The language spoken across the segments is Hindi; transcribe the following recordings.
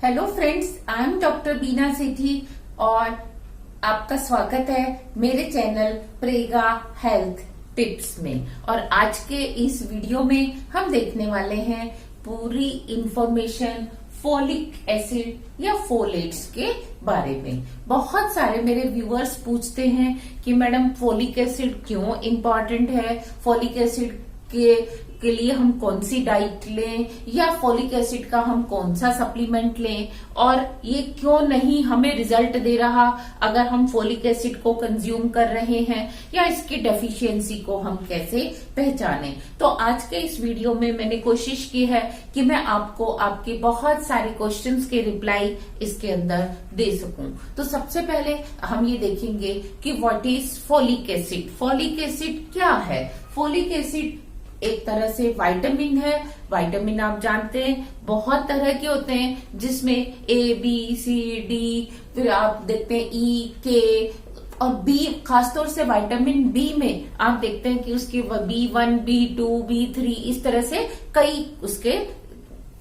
Hello friends, I am doctor Bina Sethi और आपका स्वागत है मेरे चैनल प्रेगा हेल्थ टिप्स में। और आज के इस वीडियो में हम देखने वाले हैं पूरी इंफॉर्मेशन फोलिक एसिड या फोलेट्स के बारे में। बहुत सारे मेरे व्यूअर्स पूछते हैं कि मैडम फोलिक एसिड क्यों इम्पोर्टेंट है, फोलिक एसिड के लिए हम कौन सी डाइट लें या फोलिक एसिड का हम कौन सा सप्लीमेंट लें, और ये क्यों नहीं हमें रिजल्ट दे रहा अगर हम फोलिक एसिड को कंज्यूम कर रहे हैं, या इसकी डेफिशिएंसी को हम कैसे पहचानें। तो आज के इस वीडियो में मैंने कोशिश की है कि मैं आपको आपके बहुत सारे क्वेश्चंस के रिप्लाई इसके अंदर दे सकूं। तो सबसे पहले हम ये देखेंगे कि what is folic acid. Folic acid क्या है? फोलिक एसिड एक तरह से विटामिन है। विटामिन आप जानते हैं बहुत तरह के होते हैं, जिसमें ए बी सी डी, फिर आप देखते हैं ई के और बी। खासतौर से विटामिन बी में आप देखते हैं कि उसके B1, B2, B3 इस तरह से कई उसके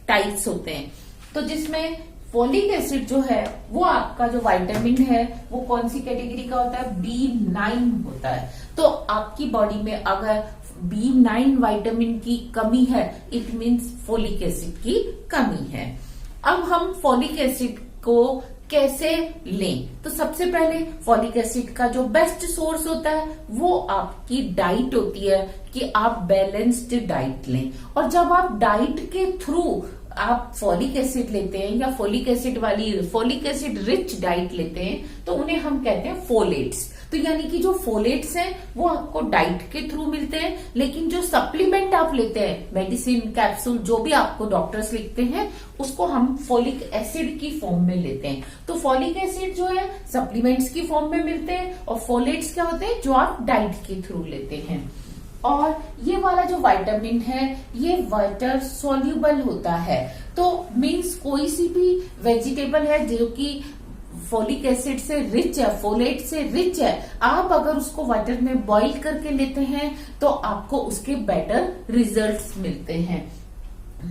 टाइप्स होते हैं। तो जिसमें फोलिक एसिड जो है वो आपका जो विटामिन है वो कौन सी कैटेगरी का होता है? B9 होता है। तो आपकी बॉडी में अगर B9 विटामिन की कमी है, इट मीन्स फोलिक एसिड की कमी है। अब हम फोलिक एसिड को कैसे लें? तो सबसे पहले फोलिक एसिड का जो बेस्ट सोर्स होता है वो आपकी डाइट होती है, कि आप बैलेंस्ड डाइट लें। और जब आप डाइट के थ्रू आप फोलिक एसिड लेते हैं या फोलिक एसिड रिच डाइट लेते हैं तो उन्हें हम कहते हैं फोलेट्स। तो यानी कि जो फोलेट्स हैं वो आपको डाइट के थ्रू मिलते हैं, लेकिन जो सप्लीमेंट आप लेते हैं, मेडिसिन, कैप्सूल, जो भी आपको डॉक्टर्स लिखते हैं, उसको हम फोलिक एसिड की फॉर्म में लेते हैं। तो फोलिक एसिड जो है सप्लीमेंट्स की फॉर्म में मिलते हैं, और फोलेट्स क्या होते हैं जो आप डाइट के थ्रू लेते हैं। और ये वाला जो विटामिन है ये वाटर सोल्यूबल होता है। तो मीन्स कोई सी भी वेजिटेबल है जो कि फोलिक एसिड से रिच है, फोलेट से रिच है, आप अगर उसको वाटर में बॉईल करके लेते हैं तो आपको उसके बेटर रिजल्ट्स मिलते हैं।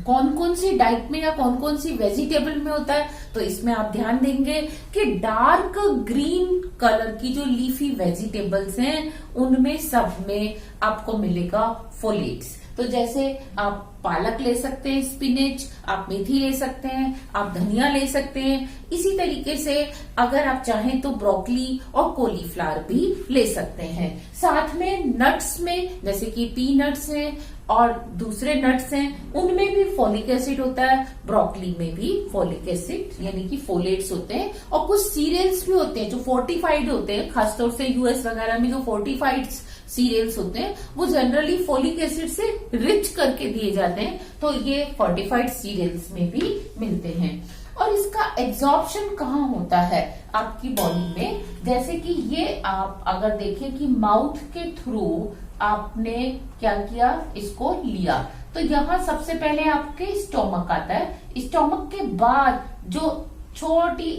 कौन कौन सी डाइट में या कौन कौन सी वेजिटेबल में होता है, तो इसमें आप ध्यान देंगे कि डार्क ग्रीन कलर की जो लीफी वेजिटेबल्स हैं उनमें सब में आपको मिलेगा फोलेट्स। तो जैसे आप पालक ले सकते हैं, स्पिनच, आप मेथी ले सकते हैं, आप धनिया ले सकते हैं। इसी तरीके से अगर आप चाहें तो ब्रोकली और कॉलीफ्लावर भी ले सकते हैं। साथ में नट्स में जैसे कि पीनट्स हैं और दूसरे नट्स हैं, उनमें भी फोलिक एसिड होता है। ब्रोकली में भी फोलिक एसिड यानी कि फोलेट्स होते हैं। और कुछ सीरियल्स भी होते हैं जो फोर्टिफाइड होते हैं, खासतौर से यूएस वगैरह में जो फोर्टिफाइड सीरियल्स होते हैं वो जनरली फोलिक एसिड से रिच करके दिए जाते हैं। तो ये फोर्टिफाइड सीरियल्स में भी मिलते हैं। और इसका एब्जॉर्प्शन कहाँ होता है आपकी बॉडी में? जैसे कि ये आप अगर देखें कि माउथ के थ्रू आपने क्या किया, इसको लिया, तो यहाँ सबसे पहले आपके स्टोमक आता है। स्टोमक के बाद जो छोटी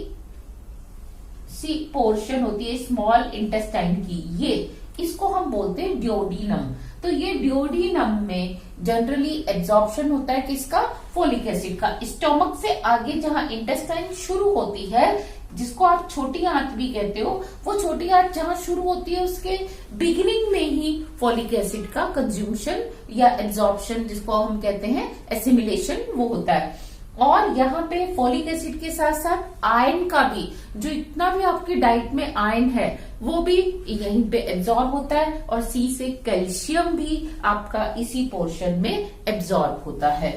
सी पोर्शन होती है स्मॉल इंटेस्टाइन की, ये इसको हम बोलते हैं ड्यूोडेनम। तो ये ड्यूोडेनम में जनरली एब्जॉर्प्शन होता है किसका? फोलिक एसिड का। स्टोमक से आगे जहां इंटेस्टाइन शुरू होती है, जिसको आप छोटी आंत भी कहते हो, वो छोटी आंत जहां शुरू होती है उसके बिगिनिंग में ही फोलिक एसिड का कंज्यूमशन या एब्जॉर्प्शन, जिसको हम कहते हैं एसिमिलेशन, वो होता है। और यहाँ पे फोलिक एसिड के साथ साथ आयरन का भी, जो इतना भी आपकी डाइट में आयरन है वो भी यहीं पे एब्जॉर्ब होता है। और सी से कैल्शियम भी आपका इसी पोर्शन में एब्जॉर्ब होता है।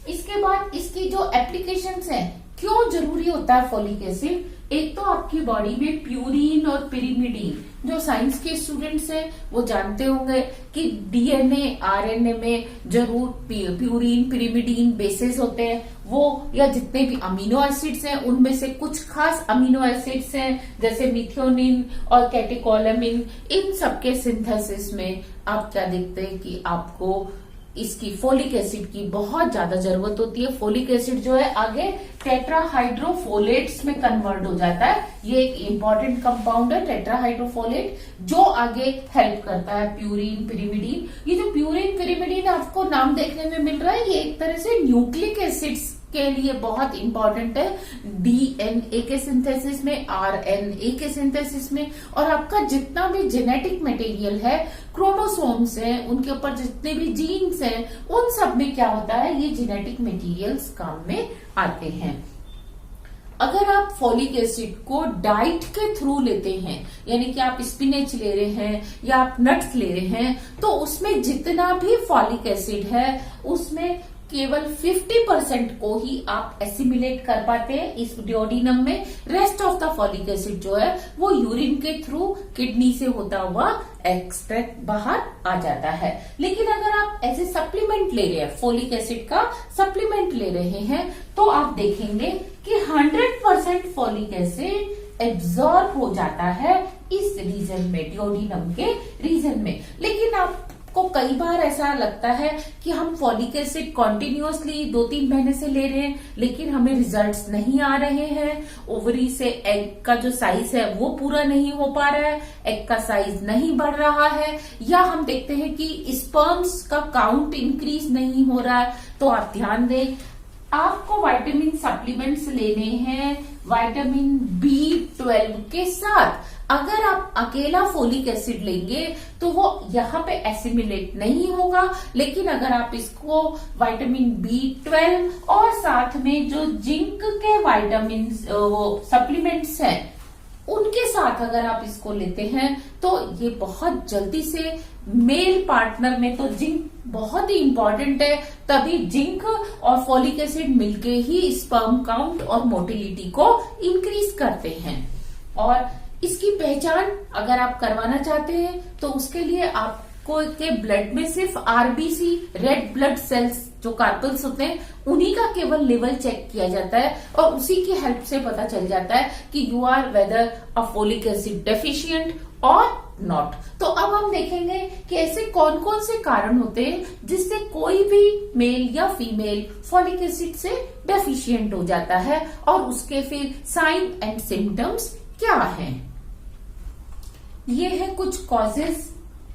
इसके बाद इसकी जो एप्लीकेशंस हैं, क्यों जरूरी होता है फोलिक एसिड? एक तो आपकी बॉडी में प्यूरिन और पिरिमिडीन, जो साइंस के स्टूडेंट्स हैं वो जानते होंगे कि डीएनए आरएनए में जरूर प्यूरिन पिरिमिडीन बेसेस होते हैं, वो या जितने भी अमीनो एसिड्स हैं उनमें से कुछ खास अमीनो एसिड्स हैं जैसे मिथियोनिन और कैटेकोलामिन। इन सबके सिंथेसिस में आप क्या देखते हैं कि आपको इसकी फोलिक एसिड की बहुत ज्यादा जरूरत होती है। फोलिक एसिड जो है आगे टेट्राहाइड्रोफोलेट्स में कन्वर्ट हो जाता है। ये एक इंपॉर्टेंट कंपाउंड है टेट्राहाइड्रोफोलेट, जो आगे हेल्प करता है प्यूरिन पिरिमिडीन। ये जो प्यूरिन पिरिमिडीन आपको नाम देखने में मिल रहा है, ये एक तरह से न्यूक्लिक एसिड्स के लिए बहुत इंपॉर्टेंट है, डीएनए के सिंथेसिस में, आरएनए के सिंथेसिस में, और आपका जितना भी जेनेटिक मटेरियल है, क्रोमोसोम्स हैं, उनके ऊपर जितने भी जीन्स हैं, उन सब में क्या होता है, ये जेनेटिक मटेरियल्स काम में आते हैं। अगर आप फॉलिक एसिड को डाइट के थ्रू लेते हैं, यानी कि आप स्पिनेच ले रहे हैं या आप नट्स ले रहे हैं, तो उसमें जितना भी फॉलिक एसिड है उसमें केवल 50% को ही आप एसिमिलेट कर पाते हैं इस डिओडिनम में। Rest of the folic acid जो है वो यूरिन के थ्रू किडनी से होता हुआ एक्सट्रैक्ट बाहर आ जाता है। लेकिन अगर आप ऐसे सप्लीमेंट ले रहे हैं, फोलिक एसिड का सप्लीमेंट ले रहे हैं, तो आप देखेंगे कि 100% फॉलिक एसिड एब्जॉर्ब हो जाता है इस रीजन में, डिओडिनम के रीजन में। लेकिन आपको कई बार ऐसा लगता है कि हम फॉलिक एसिड कॉन्टिन्यूअसली 2-3 महीने से ले रहे हैं, लेकिन हमें रिजल्ट्स नहीं आ रहे हैं, ओवरी से एग का जो साइज है वो पूरा नहीं हो पा रहा है, एग का साइज नहीं बढ़ रहा है, या हम देखते हैं कि स्पर्म्स का काउंट इंक्रीज नहीं हो रहा है। तो आप ध्यान दें, आपको विटामिन सप्लीमेंट्स लेने हैं विटामिन B12 के साथ। अगर आप अकेला फोलिक एसिड लेंगे तो वो यहाँ पे एसिमिलेट नहीं होगा, लेकिन अगर आप इसको विटामिन B12 और साथ में जो जिंक के विटामिन वो सप्लीमेंट्स हैं उनके साथ अगर आप इसको लेते हैं तो ये बहुत जल्दी से मेल पार्टनर में, तो जिंक बहुत ही इंपॉर्टेंट है, तभी जिंक और फॉलिक एसिड मिलके ही स्पर्म काउंट और मोटिलिटी को इंक्रीज करते हैं। और इसकी पहचान अगर आप करवाना चाहते हैं तो उसके लिए आपको के ब्लड में सिर्फ आरबीसी, रेड ब्लड सेल्स जो कार्पल्स होते हैं, उन्हीं का केवल लेवल चेक किया जाता है और उसी की हेल्प से पता चल जाता है कि you are whether a folic acid deficient और नॉट। तो अब हम देखेंगे कि ऐसे कौन कौन से कारण होते हैं जिससे कोई भी मेल या फीमेल फॉलिक एसिड से डेफिशिएंट हो जाता है, और उसके फिर साइन एंड सिम्टम्स क्या हैं। ये है कुछ causes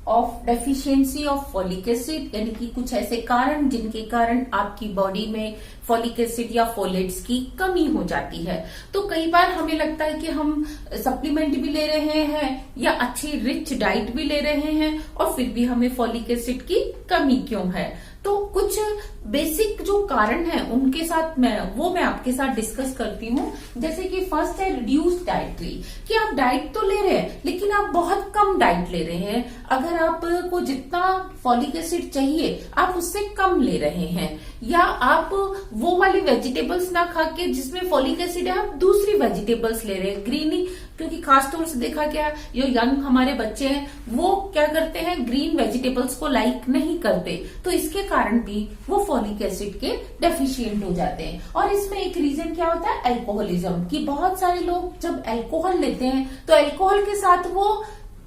of deficiency of folic acid, यानी कि कुछ ऐसे कारण जिनके कारण आपकी बॉडी में फॉलिक एसिड या फोलेट्स की कमी हो जाती है। तो कई बार हमें लगता है कि हम सप्लीमेंट भी ले रहे हैं या अच्छी रिच डाइट भी ले रहे हैं और फिर भी हमें फॉलिक एसिड की कमी क्यों है। तो कुछ बेसिक जो कारण है उनके साथ मैं आपके साथ डिस्कस करती हूँ। जैसे कि फर्स्ट है रिड्यूस्ड डाइटरी, कि आप डाइट तो ले रहे हैं लेकिन आप बहुत कम डाइट ले रहे हैं। अगर आपको जितना फॉलिक एसिड चाहिए आप उससे कम ले रहे हैं, या आप वो वाली वेजिटेबल्स ना खा के जिसमें फॉलिक एसिड है आप दूसरी वेजिटेबल्स ले रहे हैं, ग्रीनी, क्योंकि खासतौर से देखा गया जो यंग हमारे बच्चे हैं वो क्या करते हैं, ग्रीन वेजिटेबल्स को लाइक नहीं करते, तो इसके कारण भी वो फॉलिक एसिड के डेफिशिएंट हो जाते हैं। और इसमें एक रीजन क्या होता है, अल्कोहलिज्म, कि बहुत सारे लोग जब अल्कोहल लेते हैं तो अल्कोहल के साथ वो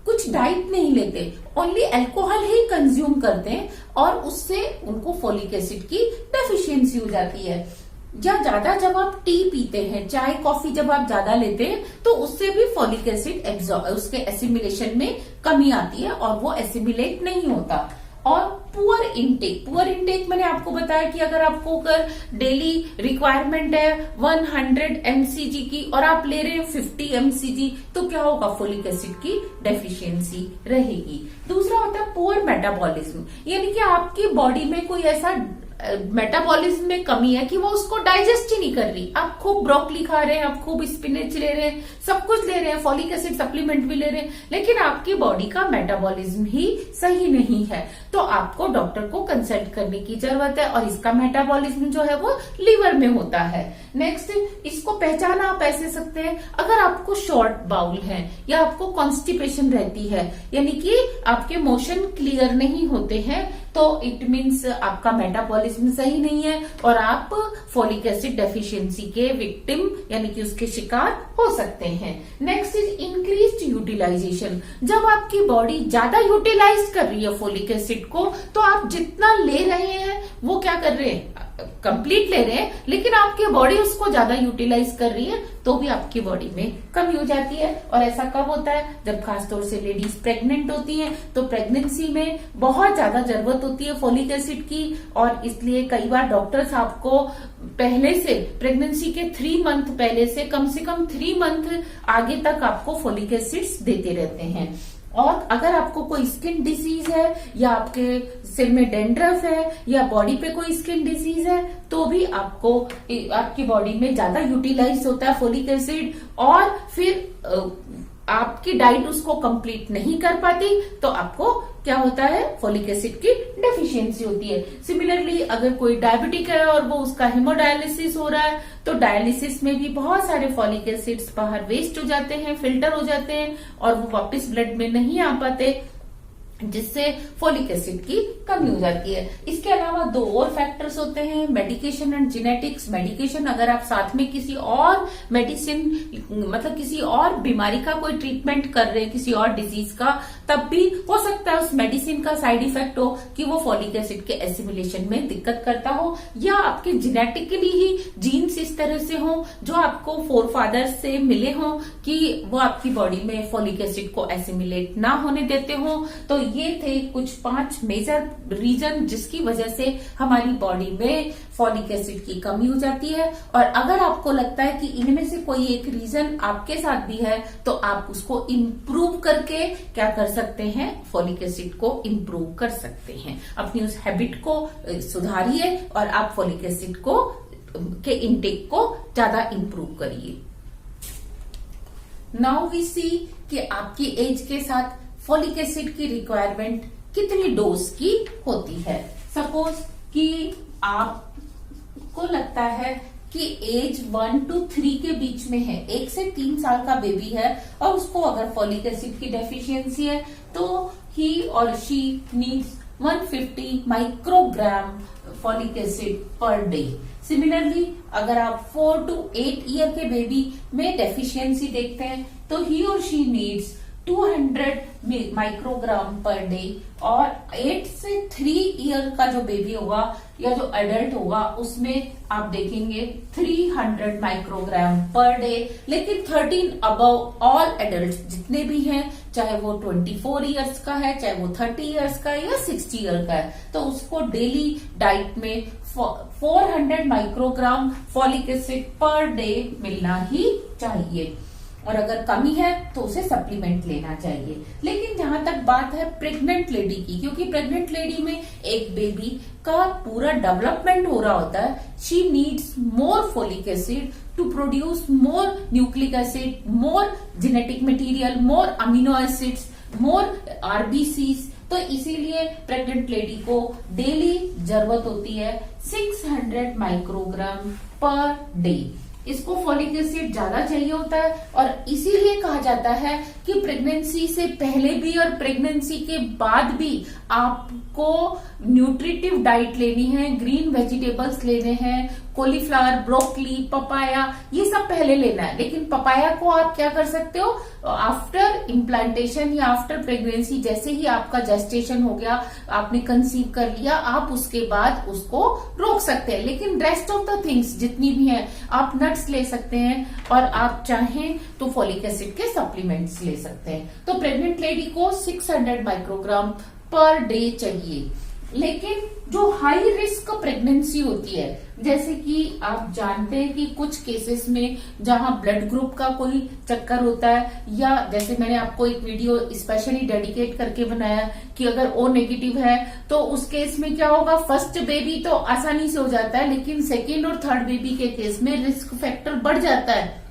कुछ डाइट नहीं लेते, ओनली अल्कोहल ही कंज्यूम करते हैं और उससे उनको फॉलिक एसिड की डेफिशिएंसी हो जाती है। या ज्यादा जब आप टी पीते हैं, चाय कॉफी जब आप ज्यादा लेते हैं तो उससे भी फॉलिक एसिड उसके एसिमिलेशन में कमी आती है और वो एसिमिलेट नहीं होता। और पुअर इनटेक मैंने आपको बताया कि अगर आपको डेली रिक्वायरमेंट है 100 mcg की और आप ले रहे हैं 50 mcg, तो क्या होगा, फॉलिक एसिड की डेफिशिएंसी रहेगी। दूसरा होता है पुअर मेटाबॉलिज्म, यानी कि आपकी बॉडी में कोई ऐसा मेटाबॉलिज्म में कमी है कि वो उसको डाइजेस्ट ही नहीं कर रही। आप खूब ब्रोकली खा रहे हैं, आप खूब स्पिनच ले रहे हैं, सब कुछ ले रहे हैं, फॉलिक एसिड सप्लीमेंट भी ले रहे हैं, लेकिन आपकी बॉडी का मेटाबॉलिज्म ही सही नहीं है। तो आपको डॉक्टर को कंसल्ट करने की जरूरत है, और इसका मेटाबॉलिज्म जो है वो लीवर में होता है। नेक्स्ट, इसको पहचाना आप ऐसे सकते हैं, अगर आपको शॉर्ट बाउल है या आपको कॉन्स्टिपेशन रहती है, यानी कि आपके मोशन क्लियर नहीं होते हैं, तो इट मीन्स आपका मेटाबॉलिज्म सही नहीं है और आप फॉलिक एसिड डेफिशिएंसी के विक्टिम यानी कि उसके शिकार हो सकते हैं। नेक्स्ट इज इंक्रीज्ड यूटिलाइजेशन, जब आपकी बॉडी ज्यादा यूटिलाइज कर रही है फॉलिक एसिड को, तो आप जितना ले रहे हैं वो क्या कर रहे हैं, कंप्लीट ले रहे हैं लेकिन आपकी बॉडी उसको ज्यादा यूटिलाइज कर रही है तो भी आपकी बॉडी में कमी हो जाती है। और ऐसा कब होता है? जब खासतौर से लेडीज प्रेग्नेंट होती हैं तो प्रेगनेंसी में बहुत ज्यादा जरूरत होती है फोलिक एसिड की, और इसलिए कई बार डॉक्टर्स आपको पहले से प्रेगनेंसी के 3 मंथ पहले से कम 3 मंथ आगे तक आपको फोलिक एसिड्स देते रहते हैं। और अगर आपको कोई स्किन डिसीज है या आपके सिर में डेंड्रफ है या बॉडी पे कोई स्किन डिसीज है तो भी आपको आपकी बॉडी में ज्यादा यूटिलाइज होता है फोलिक एसिड, और फिर आपकी डाइट उसको कंप्लीट नहीं कर पाती तो आपको क्या होता है? फोलिक एसिड की डेफिशिएंसी होती है। सिमिलरली अगर कोई डायबिटिक है और वो उसका हेमोडायलिसिस हो रहा है तो डायलिसिस में भी बहुत सारे फोलिक एसिड्स बाहर वेस्ट हो जाते हैं, फिल्टर हो जाते हैं और वो वापस ब्लड में नहीं आ पाते, जिससे फोलिक एसिड की कमी हो जाती है। इसके अलावा 2 और फैक्टर्स होते हैं, मेडिकेशन एंड जेनेटिक्स। मेडिकेशन, अगर आप साथ में किसी और मेडिसिन मतलब किसी और बीमारी का कोई ट्रीटमेंट कर रहे हैं, किसी और डिजीज का, तब भी हो सकता है उस मेडिसिन का साइड इफेक्ट हो कि वो फोलिक एसिड के एसिमिलेशन में दिक्कत करता हो, या आपके जेनेटिकली ही जीन्स इस तरह से हो जो आपको फोरफादर्स से मिले हो कि वो आपकी बॉडी में फोलिक एसिड को एसिमिलेट ना होने देते हो। तो ये थे कुछ 5 मेजर रीजन जिसकी वजह से हमारी बॉडी में फॉलिक एसिड की कमी हो जाती है। और अगर आपको लगता है कि इनमें से कोई एक रीजन आपके साथ भी है तो आप उसको इम्प्रूव करके क्या कर सकते हैं? फॉलिक एसिड को इम्प्रूव कर सकते हैं। अपनी उस हैबिट को सुधारिए और आप फॉलिक एसिड को के इनटेक को ज्यादा इम्प्रूव करिए। नाउ वी सी कि आपकी एज के साथ फॉलिक एसिड की रिक्वायरमेंट कितनी डोज की होती है। सपोज कि आपको लगता है कि एज 1 to 3 के बीच में है, 1 से 3 साल का बेबी है और उसको अगर फॉलिक एसिड की डेफिशिएंसी है तो ही और she needs 150 microgram folic acid per day. Similarly अगर आप 4 to 8 ईयर के बेबी में डेफिशिएंसी देखते हैं तो ही और she needs 200 microgram per day, और 8 से 3 ईयर का जो बेबी होगा या जो एडल्ट होगा उसमें आप देखेंगे 300 माइक्रोग्राम पर डे। लेकिन 13 अबव ऑल एडल्ट जितने भी हैं, चाहे वो 24 ईयर्स का है, चाहे वो 30 ईयर्स का है या 60 ईयर का है, तो उसको डेली डाइट में 400 microgram folic acid per day मिलना ही चाहिए। और अगर कमी है तो उसे सप्लीमेंट लेना चाहिए। लेकिन जहां तक बात है प्रेग्नेंट लेडी की, क्योंकि प्रेग्नेंट लेडी में एक बेबी का पूरा डेवलपमेंट हो रहा होता है, she needs more folic acid to produce more nucleic acid, more genetic material, more amino acids, more RBCs. तो इसीलिए प्रेग्नेंट लेडी को डेली जरूरत होती है 600 माइक्रोग्राम पर डे। इसको फॉलिक एसिड ज्यादा चाहिए होता है और इसीलिए कहा जाता है कि प्रेगनेंसी से पहले भी और प्रेगनेंसी के बाद भी आपको न्यूट्रिटिव डाइट लेनी है, ग्रीन वेजिटेबल्स लेने हैं, कॉलीफ्लावर, ब्रोकली, पपाया, ये सब पहले लेना है। लेकिन पपाया को आप क्या कर सकते हो, आफ्टर इम्प्लांटेशन या आफ्टर प्रेगनेंसी, जैसे ही आपका जेस्टेशन हो गया, आपने कंसीव कर लिया, आप उसके बाद उसको रोक सकते हैं। लेकिन रेस्ट ऑफ द थिंग्स जितनी भी हैं, आप नट्स ले सकते हैं और आप चाहें तो फॉलिक एसिड के सप्लीमेंट्स ले सकते हैं। तो प्रेग्नेंट लेडी को 600 माइक्रोग्राम पर डे चाहिए। लेकिन जो हाई रिस्क प्रेगनेंसी होती है, जैसे कि आप जानते हैं कि कुछ केसेस में जहां ब्लड ग्रुप का कोई चक्कर होता है, या जैसे मैंने आपको एक वीडियो स्पेशली डेडिकेट करके बनाया कि अगर ओ नेगेटिव है तो उस केस में क्या होगा, फर्स्ट बेबी तो आसानी से हो जाता है, लेकिन सेकेंड और थर्ड बेबी के केस में रिस्क फैक्टर बढ़ जाता है।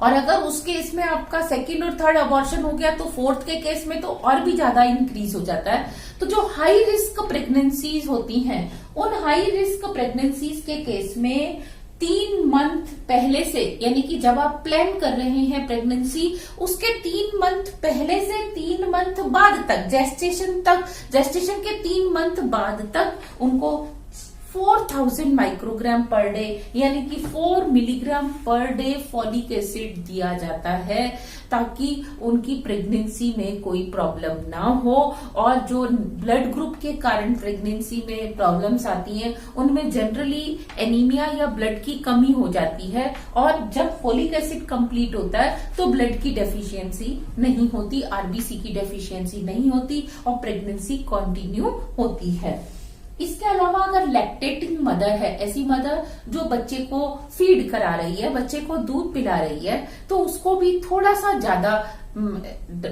और अगर उस केस में आपका सेकंड और थर्ड अबॉर्शन हो गया तो फोर्थ के केस में तो और भी ज्यादा इंक्रीज हो जाता है। तो जो हाई रिस्क प्रेगनेंसीज होती हैं, उन हाई रिस्क प्रेगनेंसीज के केस में 3 मंथ पहले से, यानी कि जब आप प्लान कर रहे हैं प्रेगनेंसी, उसके 3 मंथ पहले से 3 मंथ बाद तक, जेस्टेशन के 3 मंथ बाद तक उनको 4000 माइक्रोग्राम पर डे यानी कि 4 milligram per day folic acid दिया जाता है, ताकि उनकी प्रेगनेंसी में कोई प्रॉब्लम ना हो। और जो ब्लड ग्रुप के कारण प्रेगनेंसी में प्रॉब्लम्स आती हैं, उनमें जनरली एनीमिया या ब्लड की कमी हो जाती है, और जब फॉलिक एसिड कंप्लीट होता है तो ब्लड की डेफिशिएंसी नहीं होती, आरबीसी की डेफिशिएंसी नहीं होती और प्रेगनेंसी कंटिन्यू होती है। इसके अलावा अगर लैक्टेटिंग मदर है, ऐसी मदर जो बच्चे को फीड करा रही है, बच्चे को दूध पिला रही है, तो उसको भी थोड़ा सा ज्यादा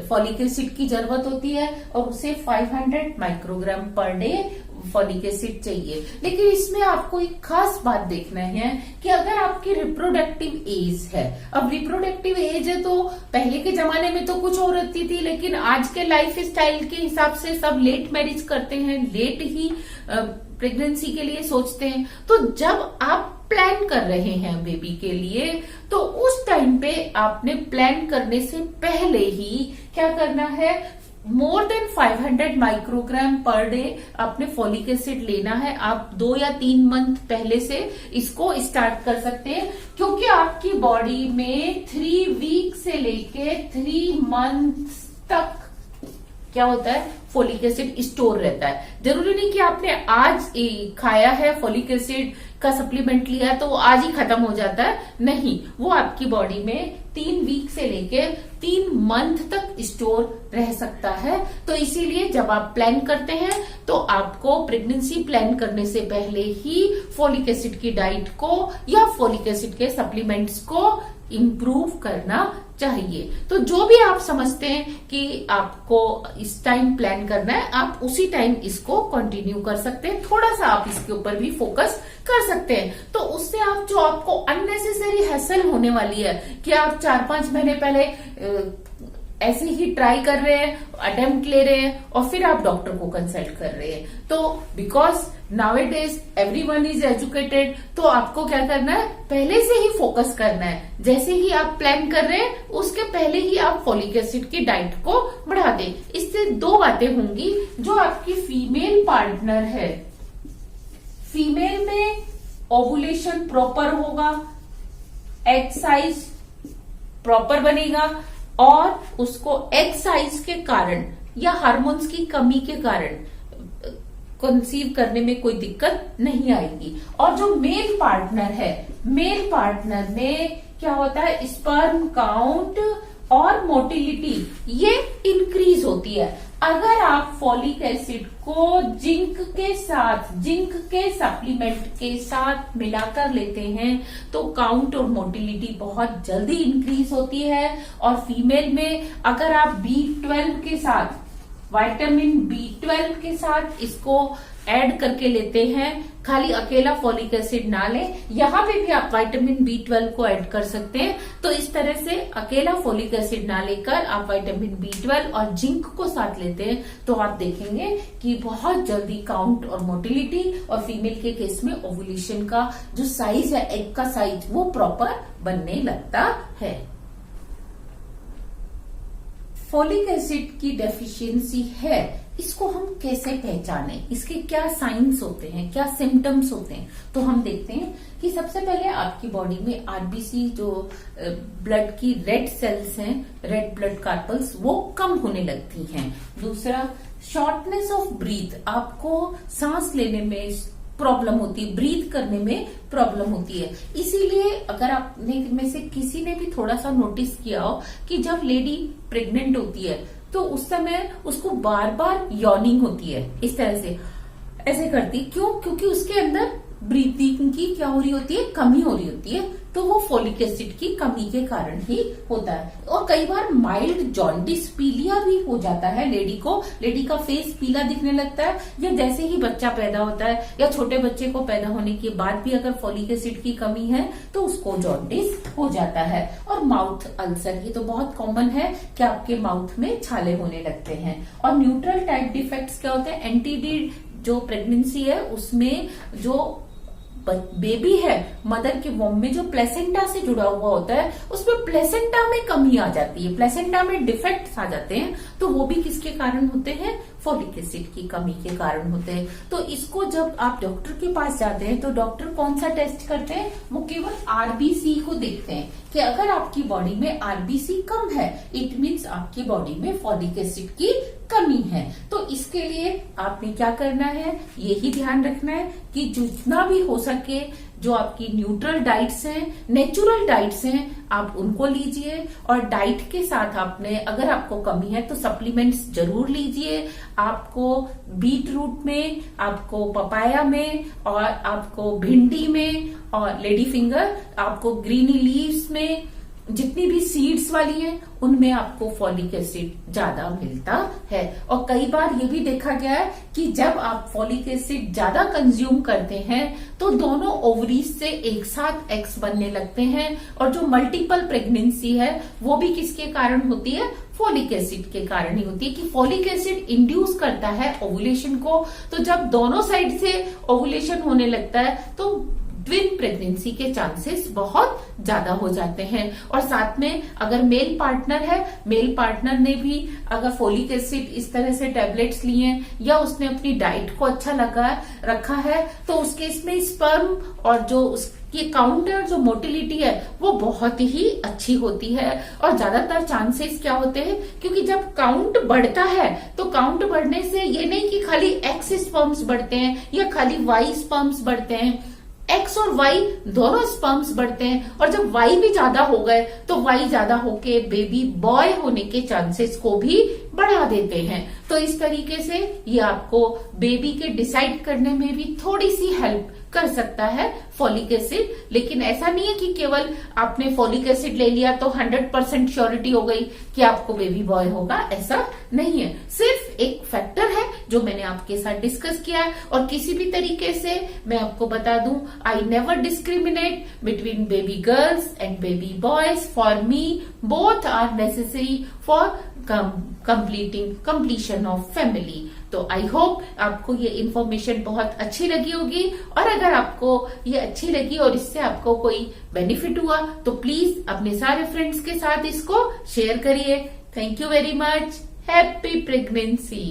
फॉलिक एसिड की जरूरत होती है और उसे 500 microgram per day folic acid चाहिए। लेकिन इसमें आपको एक खास बात देखना है कि अगर आपकी रिप्रोडक्टिव एज है, अब रिप्रोडक्टिव एज है तो पहले के जमाने में तो कुछ और होती थी, लेकिन आज के लाइफ स्टाइल के हिसाब से सब लेट मैरिज करते हैं, लेट ही प्रेगनेंसी के लिए सोचते हैं। तो जब आप प्लान कर रहे हैं बेबी के लिए, तो उस टाइम पे आपने प्लान करने से पहले ही क्या करना है, more than 500 microgram per day आपने फॉलिक एसिड लेना है। आप 2 या 3 मंथ पहले से इसको स्टार्ट कर सकते हैं, क्योंकि आपकी बॉडी में 3 वीक से लेके 3 मंथ तक क्या होता है, फॉलिक एसिड स्टोर रहता है। जरूरी नहीं कि आपने आज खाया है फॉलिक एसिड का सप्लीमेंट लिया तो वो आज ही खत्म हो जाता है, नहीं, वो आपकी बॉडी में 3 वीक से लेके 3 मंथ तक स्टोर रह सकता है। तो इसीलिए जब आप प्लान करते हैं तो आपको प्रेगनेंसी प्लान करने से पहले ही फॉलिक एसिड की डाइट को या फॉलिक एसिड के सप्लीमेंट्स को इम्प्रूव करना चाहिए। तो जो भी आप समझते हैं कि आपको इस टाइम प्लान करना है, आप उसी टाइम इसको कंटिन्यू कर सकते हैं। थोड़ा सा आप इसके ऊपर भी फोकस कर सकते हैं, तो उससे आप जो आपको अननेसेसरी हैसल होने वाली है कि आप 4-5 महीने पहले ऐसे ही ट्राई कर रहे हैं, अटेम्प्ट ले रहे हैं और फिर आप डॉक्टर को कंसल्ट कर रहे हैं। तो because nowadays everyone is educated, तो आपको क्या करना है, पहले से ही फोकस करना है। जैसे ही आप प्लान कर रहे हैं उसके पहले ही आप फॉलिक एसिड की डाइट को बढ़ा दें। इससे 2 बातें होंगी। जो आपकी फीमेल पार्टनर है, फीमेल में ओवुलेशन प्रॉपर होगा, एग साइज प्रॉपर बनेगा और उसको एग साइज के कारण या हार्मोन्स की कमी के कारण कंसीव करने में कोई दिक्कत नहीं आएगी। और जो मेल पार्टनर है, मेल पार्टनर में क्या होता है, स्पर्म काउंट और मोटिलिटी ये इंक्रीज होती है। अगर आप फॉलिक एसिड को जिंक के साथ, जिंक के सप्लीमेंट के साथ मिलाकर लेते हैं तो काउंट और मोटिलिटी बहुत जल्दी इंक्रीज होती है। और फीमेल में अगर आप B12 के साथ, विटामिन B12 के साथ इसको ऐड करके लेते हैं, खाली अकेला फॉलिक एसिड ना लें, यहां पे भी आप विटामिन B12 को ऐड कर सकते हैं। तो इस तरह से अकेला फॉलिक एसिड ना लेकर आप विटामिन B12 और जिंक को साथ लेते हैं तो आप देखेंगे कि बहुत जल्दी काउंट और मोटिलिटी और फीमेल के केस में ओवुलेशन का जो साइज है, एग का साइज, वो प्रॉपर बनने लगता है। फॉलिक एसिड की डेफिशिएंसी है, इसको हम कैसे पहचाने, इसके क्या साइंस होते हैं, क्या सिम्टम्स होते हैं। तो हम देखते हैं कि सबसे पहले आपकी बॉडी में आरबीसी जो ब्लड की रेड सेल्स हैं, रेड ब्लड कार्पल्स, वो कम होने लगती हैं। दूसरा, शॉर्टनेस ऑफ ब्रीथ, आपको सांस लेने में प्रॉब्लम होती है, ब्रीथ करने में प्रॉब्लम होती है। इसीलिए अगर आपने में से किसी ने भी थोड़ा सा नोटिस किया हो कि जब लेडी प्रेग्नेंट होती है तो उस समय उसको बार बार यॉर्निंग होती है, इस तरह से ऐसे करती, क्यों? क्योंकि उसके अंदर ब्रीथिंग की क्या हो रही होती है, कमी हो रही होती है। तो वो फॉलिक एसिड की कमी के कारण ही होता है। और कई बार माइल्ड जॉन्डिस, पीलिया भी हो जाता है लेडी को, लेडी का फेस पीला दिखने लगता है, या जैसे ही बच्चा पैदा होता है या छोटे बच्चे को पैदा होने के बाद भी अगर फॉलिक एसिड की कमी है तो उसको जॉन्डिस हो जाता है। और माउथ अल्सर, ये तो बहुत कॉमन है कि आपके माउथ में छाले होने लगते हैं। और न्यूट्रल टाइप डिफेक्ट्स क्या होते हैं, एनटीडी जो प्रेगनेंसी है उसमें जो बेबी है, मदर के वॉम में जो प्लेसेंटा से जुड़ा हुआ होता है, उसमें प्लेसेंटा में कमी आ जाती है, प्लेसेंटा में डिफेक्ट्स आ जाते हैं। तो वो भी किसके कारण होते हैं, फॉलिक एसिड की कमी के कारण होते हैं। तो इसको जब आप डॉक्टर के पास जाते हैं तो डॉक्टर कौन सा टेस्ट करते हैं, वो केवल आरबीसी को देखते हैं कि अगर आपकी बॉडी में आरबीसी कम है इट मीन्स आपकी बॉडी में फॉलिक एसिड की कमी है। तो इसके लिए आपने क्या करना है, यही ध्यान रखना है कि जितना भी हो सके जो आपकी न्यूट्रल डाइट्स हैं, नेचुरल डाइट्स हैं, आप उनको लीजिए। और डाइट के साथ आपने अगर आपको कमी है तो सप्लीमेंट्स जरूर लीजिए। आपको बीट रूट में, आपको पपाया में, और आपको भिंडी में, और लेडी फिंगर, आपको ग्रीनी लीव्स में, जितनी भी सीड्स वाली हैं उनमें आपको फॉलिक एसिड ज्यादा मिलता है। और कई बार ये भी देखा गया है कि जब आप फॉलिक एसिड ज्यादा कंज्यूम करते हैं तो दोनों ओवरीज से एक साथ एग्स बनने लगते हैं। और जो मल्टीपल प्रेगनेंसी है वो भी किसके कारण होती है, फॉलिक एसिड के कारण ही होती है। कि फॉलिक एसिड इंड्यूस करता है ओवुलेशन को, तो जब दोनों साइड से ओवुलेशन होने लगता है तो ट्विन प्रेगनेंसी के चांसेस बहुत ज्यादा हो जाते हैं। और साथ में अगर मेल पार्टनर है, मेल पार्टनर ने भी अगर फॉलिक एसिड इस तरह से टैबलेट्स लिए हैं या उसने अपनी डाइट को अच्छा रखा है तो उसके इसमें स्पर्म और जो उसकी काउंटर जो मोटिलिटी है वो बहुत ही अच्छी होती है। और ज्यादातर चांसेस क्या होते हैं, क्योंकि जब काउंट बढ़ता है तो काउंट बढ़ने से ये नहीं कि खाली एक्स स्पर्म्स बढ़ते हैं या खाली वाई स्पर्म्स बढ़ते हैं, एक्स और वाई दोनों स्पर्म्स बढ़ते हैं। और जब वाई भी ज्यादा हो गए तो वाई ज्यादा होके बेबी बॉय होने के चांसेस को भी बढ़ा देते हैं। तो इस तरीके से ये आपको बेबी के डिसाइड करने में भी थोड़ी सी हेल्प कर सकता है फॉलिक एसिड। लेकिन ऐसा नहीं है कि केवल आपने फॉलिक एसिड ले लिया तो 100% श्योरिटी हो गई कि आपको बेबी बॉय होगा, ऐसा नहीं है। सिर्फ एक फैक्टर है जो मैंने आपके साथ डिस्कस किया है। और किसी भी तरीके से मैं आपको बता दूं, I never discriminate between baby girls and baby boys. For me both are necessary for completion of family. तो आई होप आपको ये इन्फॉर्मेशन बहुत अच्छी लगी होगी। और अगर आपको ये अच्छी लगी और इससे आपको कोई बेनिफिट हुआ तो प्लीज अपने सारे फ्रेंड्स के साथ इसको शेयर करिए। Thank you very much. Happy pregnancy.